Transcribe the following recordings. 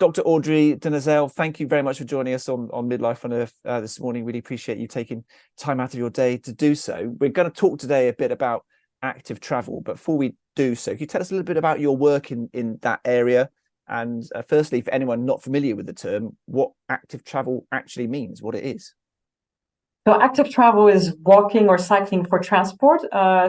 Dr. Audrey de Nazelle, thank you very much for joining us on Midlife on Earth this morning. Really appreciate you taking time out of your day to do so. We're going to talk today a bit about active travel, but before we do so, can you tell us a little bit about your work in that area? And firstly, for anyone not familiar with the term, what active travel actually means, what it is. So active travel is walking or cycling for transport.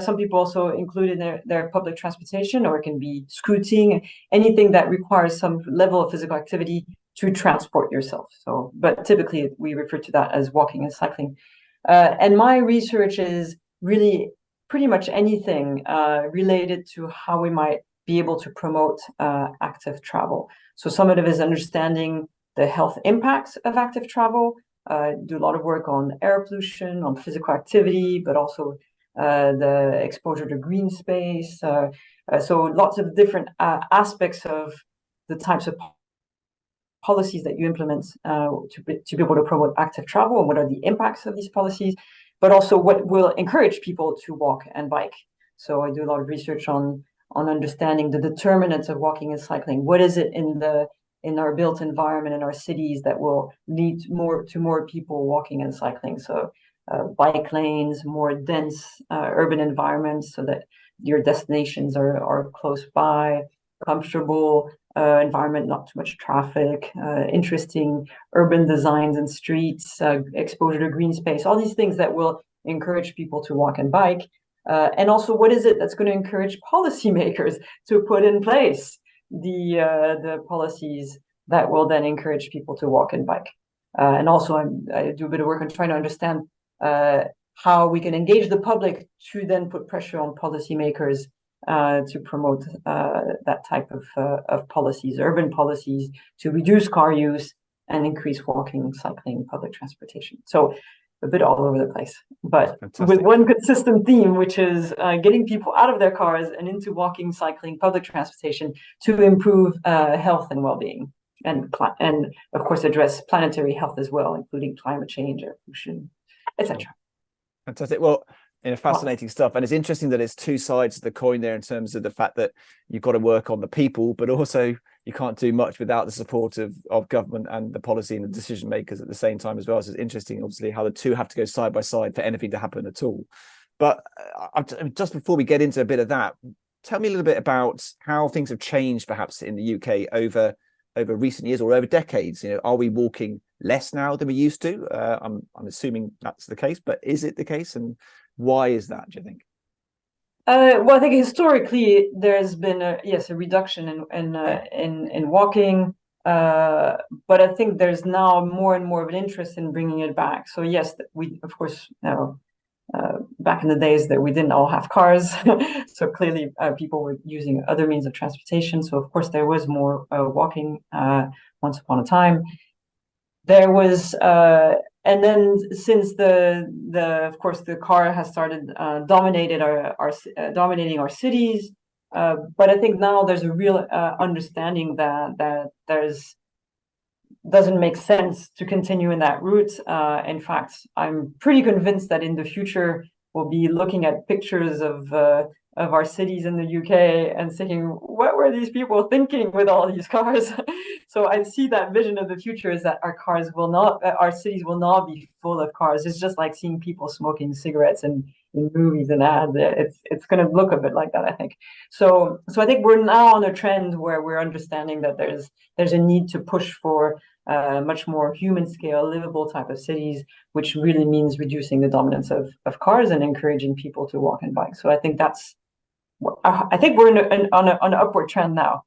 Some people also include in their public transportation, or it can be scooting, anything that requires some level of physical activity to transport yourself. So, but typically we refer to that as walking and cycling. And my research is really pretty much anything related to how we might be able to promote active travel. So some of it is understanding the health impacts of active travel. Do a lot of work on air pollution, on physical activity, but also the exposure to green space. So lots of different aspects of the types of policies that you implement to be able to promote active travel, and what are the impacts of these policies, but also what will encourage people to walk and bike. So I do a lot of research on understanding the determinants of walking and cycling. What is it in our built environment in our cities that will lead to more people walking and cycling? So bike lanes, more dense urban environments, so that your destinations are close by, comfortable environment, not too much traffic, interesting urban designs and streets, exposure to green space, all these things that will encourage people to walk and bike. And also, what is it that's going to encourage policymakers to put in place the policies that will then encourage people to walk and bike? And also, I do a bit of work on trying to understand how we can engage the public to then put pressure on policymakers to promote that type of policies, urban policies, to reduce car use and increase walking, cycling, public transportation. So a bit all over the place, but Fantastic. With one consistent theme, which is getting people out of their cars and into walking, cycling, public transportation to improve health and well-being, and of course address planetary health as well, including climate change, air pollution, etc. Fantastic. Well, fascinating stuff. And it's interesting that it's two sides of the coin there, in terms of the fact that you've got to work on the people, but also you can't do much without the support of government and the policy and the decision makers at the same time as well. So it's interesting, obviously, how the two have to go side by side for anything to happen at all. But just before we get into a bit of that, tell me a little bit about how things have changed perhaps in the UK over recent years or over decades. Are we walking less now than we used to? I'm assuming that's the case, but is it the case? And why is that, do you think? Well, I think historically there's been a reduction in walking, but I think there's now more and more of an interest in bringing it back. So yes, we of course back in the days that we didn't all have cars, so clearly people were using other means of transportation. So of course there was more walking once upon a time. There was and then since of course the car has started dominating our cities, but I think now there's a real understanding that doesn't make sense to continue in that route. In fact, I'm pretty convinced that in the future we'll be looking at pictures of our cities in the UK and thinking, what were these people thinking with all these cars? So I see that vision of the future is that our cities will not be full of cars. It's just like seeing people smoking cigarettes in movies and ads. It's going to look a bit like that, I think. So I think we're now on a trend where we're understanding that there's a need to push for much more human scale, livable type of cities, which really means reducing the dominance of cars and encouraging people to walk and bike. So I think we're on an upward trend now.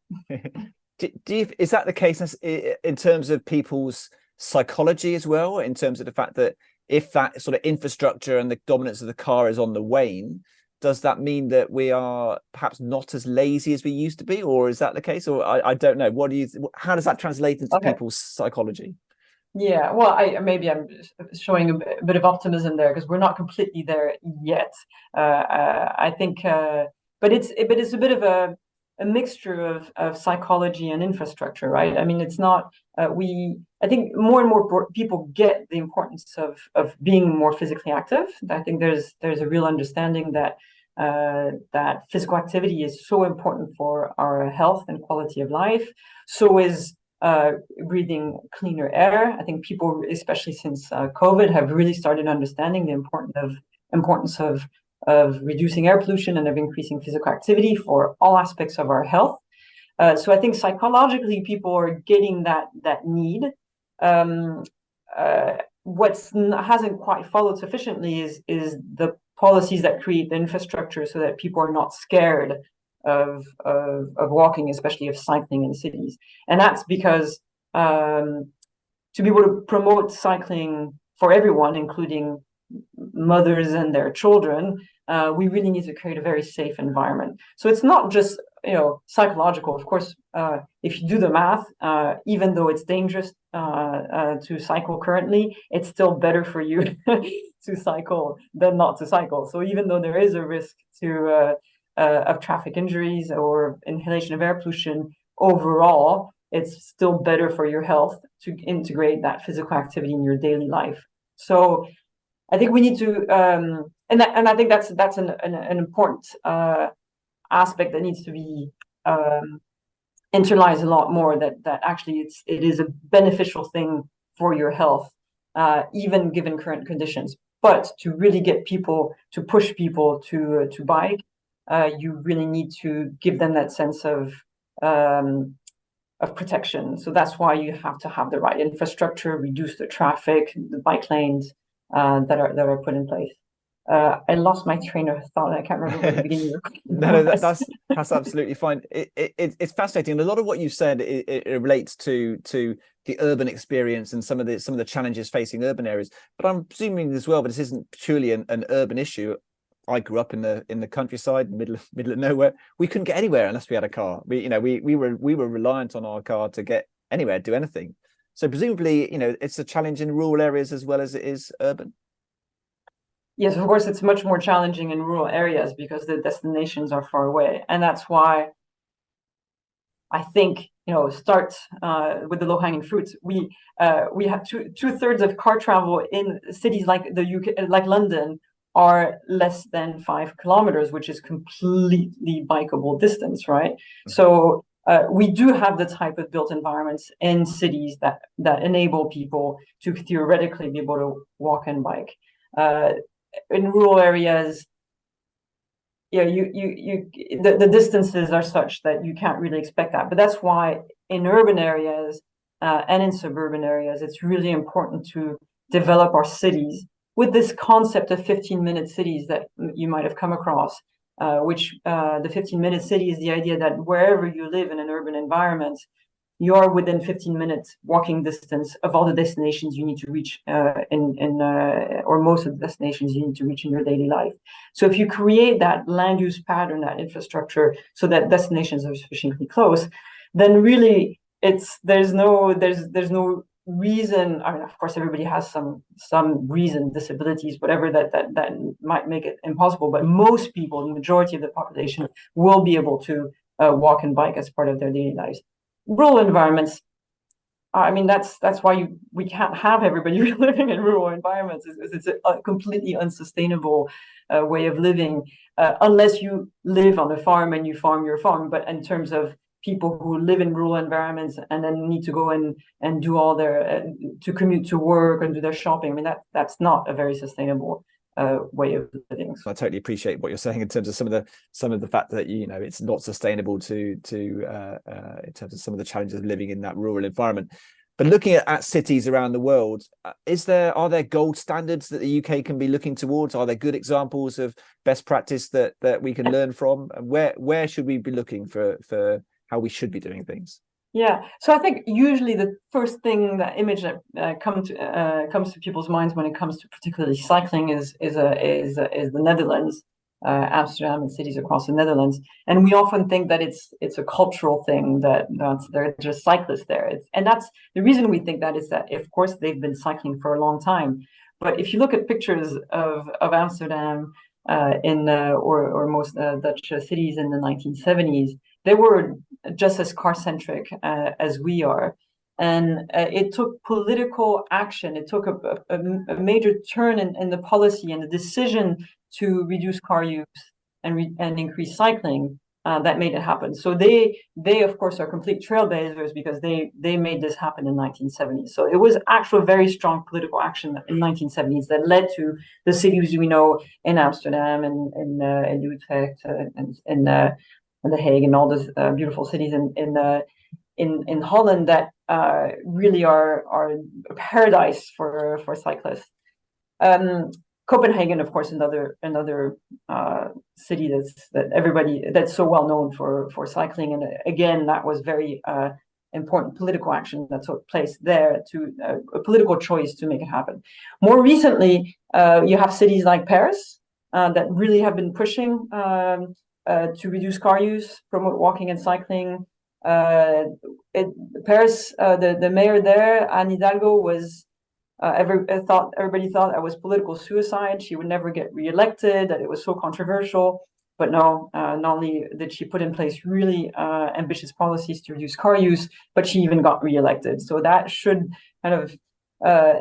Is that the case in terms of people's psychology as well, in terms of the fact that if that sort of infrastructure and the dominance of the car is on the wane, does that mean that we are perhaps not as lazy as we used to be, or is that the case? Or I don't know. How does that translate into people's psychology? Yeah, well, maybe I'm showing a bit of optimism there, because we're not completely there yet. I think, but it's a bit of a mixture of psychology and infrastructure, right? I mean, it's not I think more and more people get the importance of being more physically active. I think there's a real understanding that physical activity is so important for our health and quality of life. So is breathing cleaner air. I think people, especially since COVID, have really started understanding the importance of reducing air pollution and of increasing physical activity for all aspects of our health. So I think psychologically people are getting that need. What hasn't quite followed sufficiently is the policies that create the infrastructure so that people are not scared of walking, especially of cycling in cities. And that's because to be able to promote cycling for everyone, including mothers and their children, we really need to create a very safe environment. So it's not just psychological. Of course, if you do the math, even though it's dangerous to cycle currently, it's still better for you to cycle than not to cycle. So even though there is a risk of traffic injuries or inhalation of air pollution, overall, it's still better for your health to integrate that physical activity in your daily life. So I think we need to, and I think that's an important aspect that needs to be internalized a lot more. That actually it is a beneficial thing for your health, even given current conditions. But to really get people to push people to bike, you really need to give them that sense of protection. So that's why you have to have the right infrastructure, reduce the traffic, the bike lanes that are put in place. I lost my train of thought. I can't remember what the beginning of your question No, that's absolutely fine. It's fascinating. A lot of what you said it relates to the urban experience and some of the challenges facing urban areas. But I'm presuming as well, but this isn't purely an urban issue. I grew up in the countryside, middle of nowhere. We couldn't get anywhere unless we had a car. We were reliant on our car to get anywhere, do anything. So presumably, it's a challenge in rural areas as well as it is urban. Yes, of course, it's much more challenging in rural areas because the destinations are far away. And that's why I think, start with the low-hanging fruits. We have two-thirds of car travel in cities like the UK, like London, are less than 5 kilometers, which is completely bikeable distance, right? Mm-hmm. So we do have the type of built environments in cities that enable people to theoretically be able to walk and bike. In rural areas, the distances are such that you can't really expect that. But that's why in urban areas and in suburban areas, it's really important to develop our cities with this concept of 15-minute cities that you might have come across, which the 15-minute city is the idea that wherever you live in an urban environment, you're within 15 minutes walking distance of all the destinations you need to reach or most of the destinations you need to reach in your daily life. So if you create that land use pattern, that infrastructure, so that destinations are sufficiently close, then really there's no reason. I mean, of course, everybody has some reason, disabilities, whatever that might make it impossible. But most people, the majority of the population, will be able to walk and bike as part of their daily lives. Rural environments, I mean, that's why we can't have everybody living in rural environments. It's a completely unsustainable way of living unless you live on a farm and you farm your farm. But in terms of people who live in rural environments and then need to go and do all their to commute to work and do their shopping, I mean, that's not a very sustainable way of living. So I totally appreciate what you're saying in terms of some of the fact that it's not sustainable to in terms of some of the challenges of living in that rural environment. But looking at cities around the world, are there gold standards that the UK can be looking towards? Are there good examples of best practice that we can learn from? And where should we be looking for how we should be doing things? Yeah, so I think usually the first thing, that image that comes to people's minds when it comes to particularly cycling is the Netherlands, Amsterdam and cities across the Netherlands, and we often think that it's a cultural thing that they're just cyclists there. And that's the reason we think that is that, of course, they've been cycling for a long time. But if you look at pictures of Amsterdam or most Dutch cities in the 1970s, they were just as car-centric as we are. And it took political action. It took a major turn in the policy and the decision to reduce car use and increase cycling that made it happen. So they of course are complete trailblazers because they made this happen in 1970s. So it was actual very strong political action in 1970s that led to the cities we know in Amsterdam and in Utrecht and The Hague and all those beautiful cities in Holland that really are a paradise for cyclists. Copenhagen, of course, another city that's so well known for cycling, and again, that was very important political action that took place there, to a political choice to make it happen. More recently, you have cities like Paris that really have been pushing to reduce car use, promote walking and cycling. Paris, the mayor there, Anne Hidalgo, was everybody thought that was political suicide. She would never get reelected, that it was so controversial. But no, not only did she put in place really ambitious policies to reduce car use, but she even got reelected. So that should kind of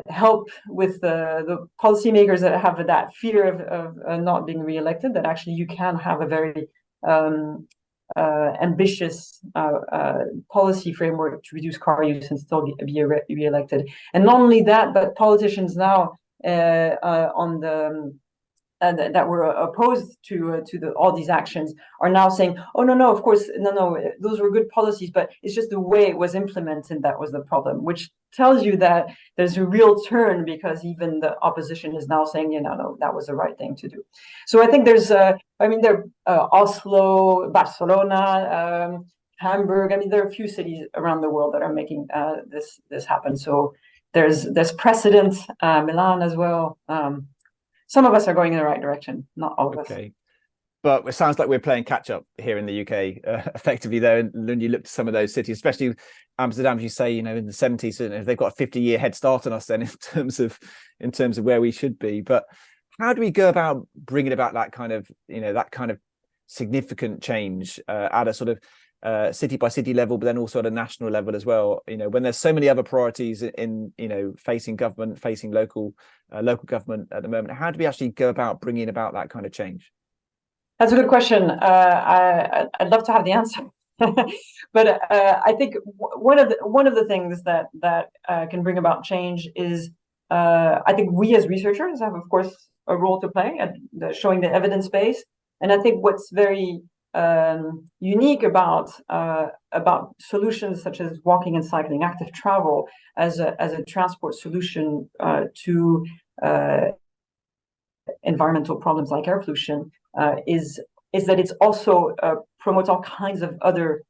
help with the policymakers that have that fear of not being reelected, that actually you can have a very ambitious policy framework to reduce car use and still be re-elected. And not only that, but politicians now on the that were opposed to all these actions are now saying, oh no, of course, no, those were good policies, but it's just the way it was implemented that was the problem, which tells you that there's a real turn, because even the opposition is now saying, no, that was the right thing to do. So I think there's Oslo, Barcelona, Hamburg. I mean, there are a few cities around the world that are making this happen. So there's precedent, Milan as well. Some of us are going in the right direction, not all of us. Okay. But it sounds like we're playing catch up here in the UK, effectively, though. And when you look to some of those cities, especially Amsterdam, as you say, in the 70s, they've got a 50-year head start on us then in terms of where we should be. But how do we go about bringing about that kind of significant change at a sort of city by city level, but then also at a national level as well? When there's so many other priorities in facing government, facing local government at the moment, how do we actually go about bringing about that kind of change? That's a good question. I'd love to have the answer, but I think one of the things that can bring about change is I think we as researchers have, of course, a role to play at showing the evidence base. And I think what's very unique about solutions such as walking and cycling, active travel as a transport solution to environmental problems like air pollution is that it's also promotes all kinds of other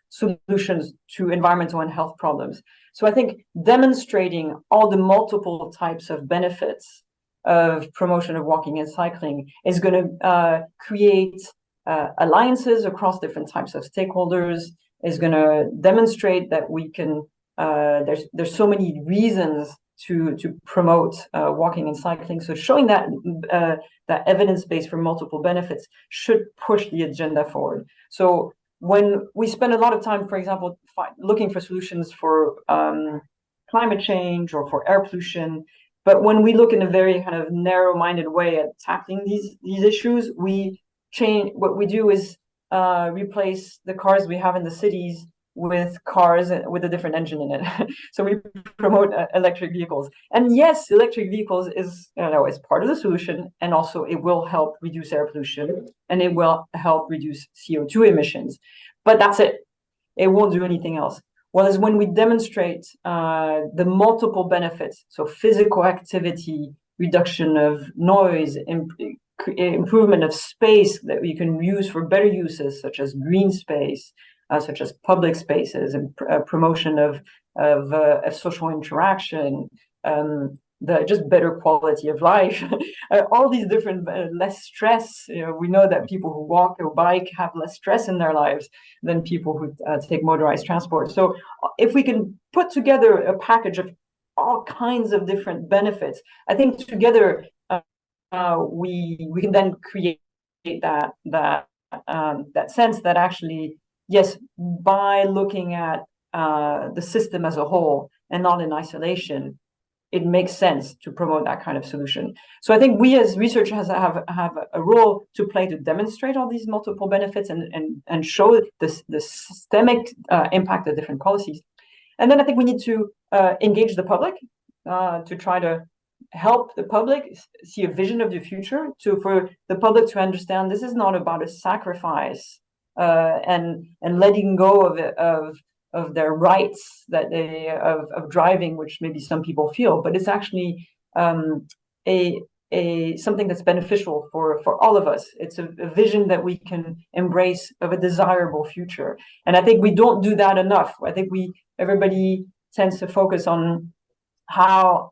solutions to environmental and health problems. So I think demonstrating all the multiple types of benefits of promotion of walking and cycling is going to create alliances across different types of stakeholders, is going to demonstrate that we can there's so many reasons to promote walking and cycling. So showing that that evidence base for multiple benefits should push the agenda forward. So when we spend a lot of time, for example, looking for solutions for climate change or for air pollution, but when we look in a very kind of narrow-minded way at tackling these issues, what we do is replace the cars we have in the cities with cars with a different engine in it. So we promote electric vehicles. And yes, electric vehicles is part of the solution, and also it will help reduce air pollution and it will help reduce CO2 emissions. But that's it. It won't do anything else. Whereas when we demonstrate the multiple benefits, so physical activity, reduction of noise, improvement of space that we can use for better uses, such as green space, such as public spaces, and promotion of social interaction, just better quality of life, all these different less stress. We know that people who walk or bike have less stress in their lives than people who take motorized transport. So if we can put together a package of all kinds of different benefits, I think together we can then create that sense that actually, yes, by looking at the system as a whole and not in isolation, it makes sense to promote that kind of solution. So I think we as researchers have a role to play to demonstrate all these multiple benefits and show the systemic impact of different policies. And then I think we need to engage the public to try to help the public see a vision of the future, for the public to understand this is not about a sacrifice and letting go of their rights that they of driving, which maybe some people feel, but it's actually a something that's beneficial for all of us. It's a vision that we can embrace of a desirable future, and I think we don't do that enough. I think everybody tends to focus on how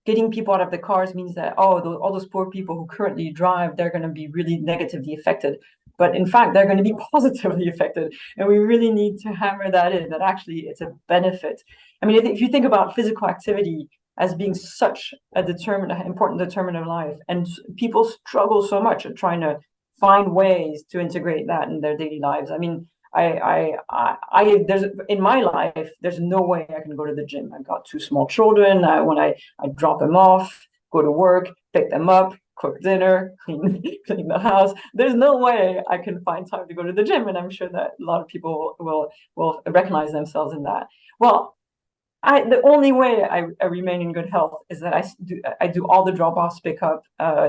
getting people out of the cars means that all those poor people who currently drive, they're going to be really negatively affected. But in fact, they're going to be positively affected. And we really need to hammer that in, that actually it's a benefit. I mean, if you think about physical activity as being such a important determinant of life, and people struggle so much at trying to find ways to integrate that in their daily lives. I mean, there's in my life, there's no way I can go to the gym. I've got 2 small children. When I drop them off, go to work, pick them up, cook dinner, clean the house. There's no way I can find time to go to the gym, and I'm sure that a lot of people will recognize themselves in that. Well, the only way I remain in good health is that I do all the drop-offs, pick up,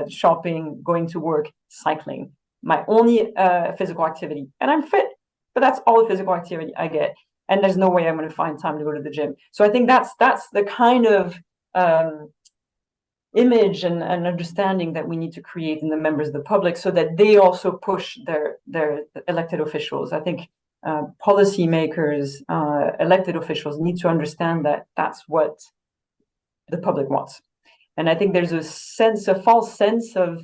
shopping, going to work, cycling. My only physical activity, and I'm fit. But that's all the physical activity I get, and there's no way I'm going to find time to go to the gym. So I think that's the kind of image and understanding that we need to create in the members of the public, so that they also push their elected officials. I think policymakers, elected officials need to understand that that's what the public wants. And I think there's a false sense of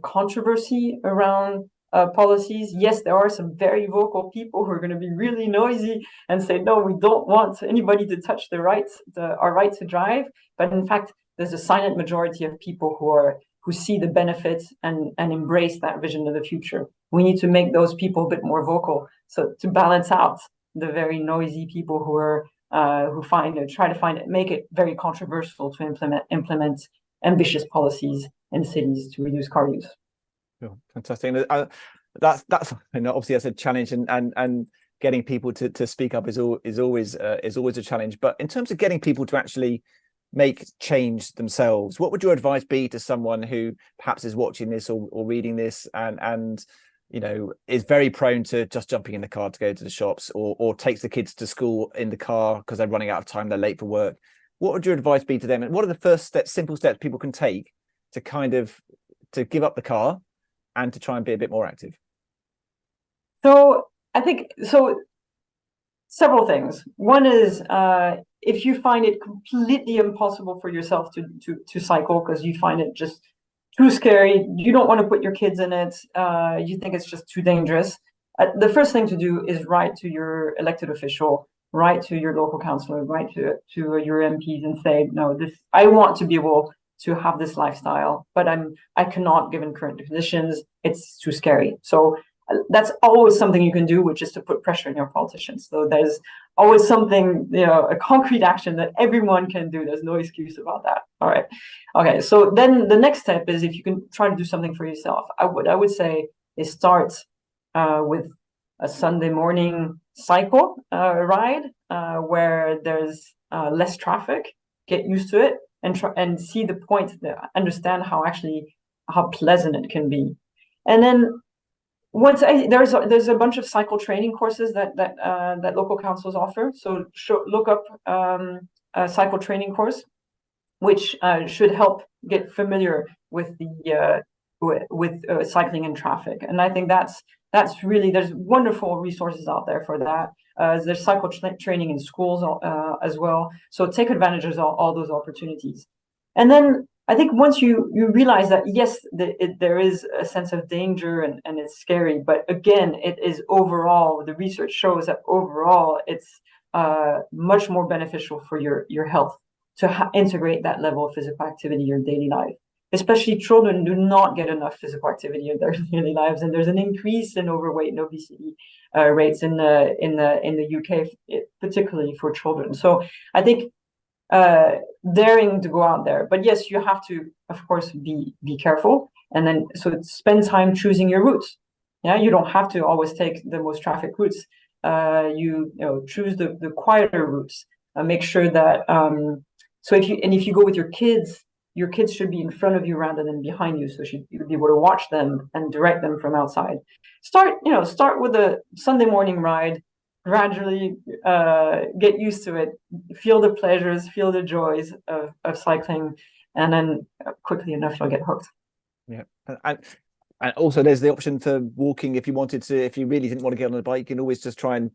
controversy around policies. Yes, there are some very vocal people who are going to be really noisy and say, no, we don't want anybody to touch our right to drive. But in fact, there's a silent majority of people who see the benefits and embrace that vision of the future. We need to make those people a bit more vocal, so to balance out the very noisy people make it very controversial to implement ambitious policies in cities to reduce car use. Oh, fantastic. That's obviously that's a challenge, and getting people to speak up is always a challenge. But in terms of getting people to actually make change themselves, what would your advice be to someone who perhaps is watching this or reading this and is very prone to just jumping in the car to go to the shops, or takes the kids to school in the car because they're running out of time, they're late for work? What would your advice be to them, and what are the first steps, simple steps people can take to give up the car and to try and be a bit more active? So I think several things. One is if you find it completely impossible for yourself to cycle because you find it just too scary, you don't want to put your kids in it, you think it's just too dangerous, the first thing to do is write to your elected official, write to your local councillor, write to your MPs and say, no, I want to be able to have this lifestyle, but I cannot, given current conditions, it's too scary. So that's always something you can do, which is to put pressure on your politicians. So there's always something, a concrete action that everyone can do. There's no excuse about that. All right. Okay. So then the next step is, if you can try to do something for yourself, I would say is start with a Sunday morning cycle ride where there's less traffic. Get used to it and see the point, understand how pleasant it can be. And then there's a bunch of cycle training courses that local councils offer. So look up a cycle training course, which should help get familiar with cycling and traffic. And I think that's really, there's wonderful resources out there for that. There's cycle training in schools as well. So take advantage of all those opportunities. And then I think once you realize that, yes, there is a sense of danger and it's scary, but again, it is overall, the research shows that overall it's much more beneficial for your health to integrate that level of physical activity in your daily life. Especially children do not get enough physical activity in their daily lives, and there's an increase in overweight and obesity rates in the UK, particularly for children. So I think daring to go out there. But yes, you have to, of course, be careful, and then so spend time choosing your routes. Yeah, you don't have to always take the most traffic routes. You know, choose the quieter routes. Make sure that so if you go with your kids should be in front of you rather than behind you, so you'll be able to watch them and direct them from outside. Start with a Sunday morning ride, gradually get used to it, feel the pleasures, feel the joys of cycling, and then quickly enough you'll get hooked. Yeah, and also there's the option for walking if you wanted to. If you really didn't want to get on a bike, you can always just try and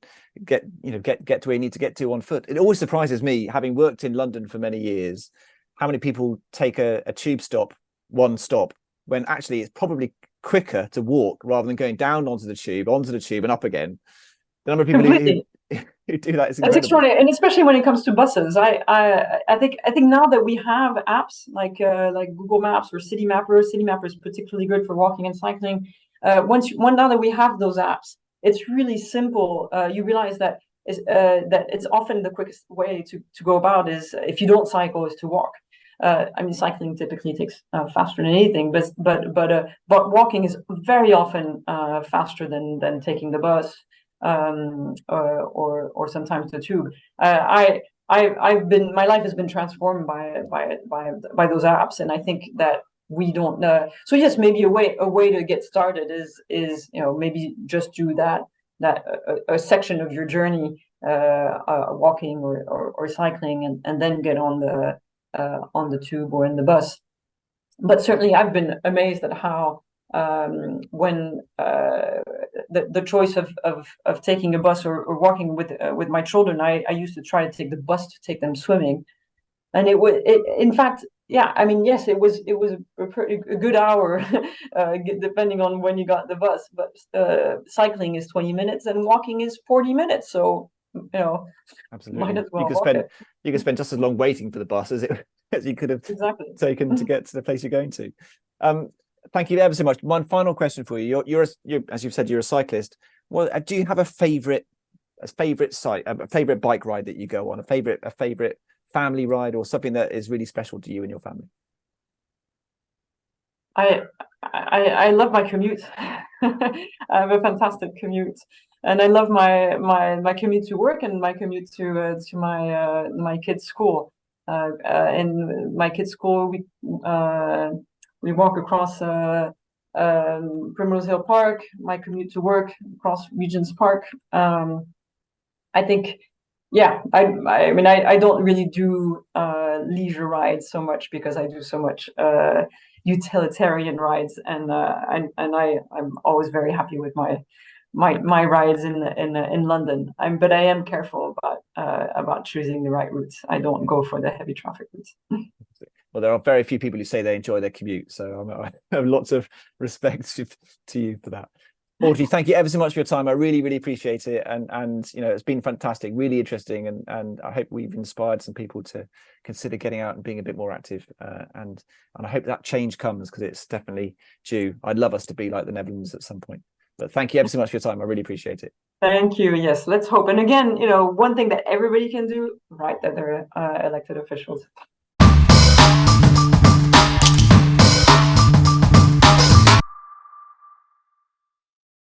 get to where you need to get to on foot. It always surprises me, having worked in London for many years, how many people take a tube stop, one stop, when actually it's probably quicker to walk rather than going down onto the tube and up again. The number of people who do that is incredible. That's extraordinary, and especially when it comes to buses. I think now that we have apps like Google Maps or City Mapper. City Mapper is particularly good for walking and cycling. Now that we have those apps, it's really simple. You realize that it's often the quickest way to go about is, if you don't cycle, is to walk. I mean, cycling typically takes faster than anything, but walking is very often faster than taking the bus. Or sometimes the tube. My life has been transformed by those apps, and I think that we don't know. So yes, maybe a way to get started is maybe just do that a section of your journey, walking or cycling, and then get on the tube or in the bus. But certainly, I've been amazed at how when the choice of taking a bus or walking with my children, I used to try to take the bus to take them swimming, and in fact, yeah, I mean, yes, it was a good hour, depending on when you got the bus. But cycling is 20 minutes and walking is 40 minutes, so absolutely, might as well you could spend just as long waiting for the bus as you could have taken to get to the place you're going to. Thank you ever so much. One final question for you. You're as you've said, you're a cyclist. Well, do you have a favorite bike ride that you go on? A favorite family ride, or something that is really special to you and your family? I love my commute. I have a fantastic commute, and I love my commute to work and my commute to my kids' school. In my kids' school, we walk across Primrose Hill Park. My commute to work across Regent's Park. I think, yeah, I mean, I don't really do leisure rides so much, because I do so much utilitarian rides, and I'm always very happy with my rides in London. But I am careful about choosing the right routes. I don't go for the heavy traffic routes. Well, there are very few people who say they enjoy their commute, so I have lots of respect to you for that. Audrey, thank you ever so much for your time. I really, really appreciate it, and it's been fantastic, really interesting, and I hope we've inspired some people to consider getting out and being a bit more active, and I hope that change comes, because it's definitely due. I'd love us to be like the Netherlands at some point. But thank you ever so much for your time. I really appreciate it. Thank you. Yes, let's hope. And again, one thing that everybody can do, right, that they're elected officials.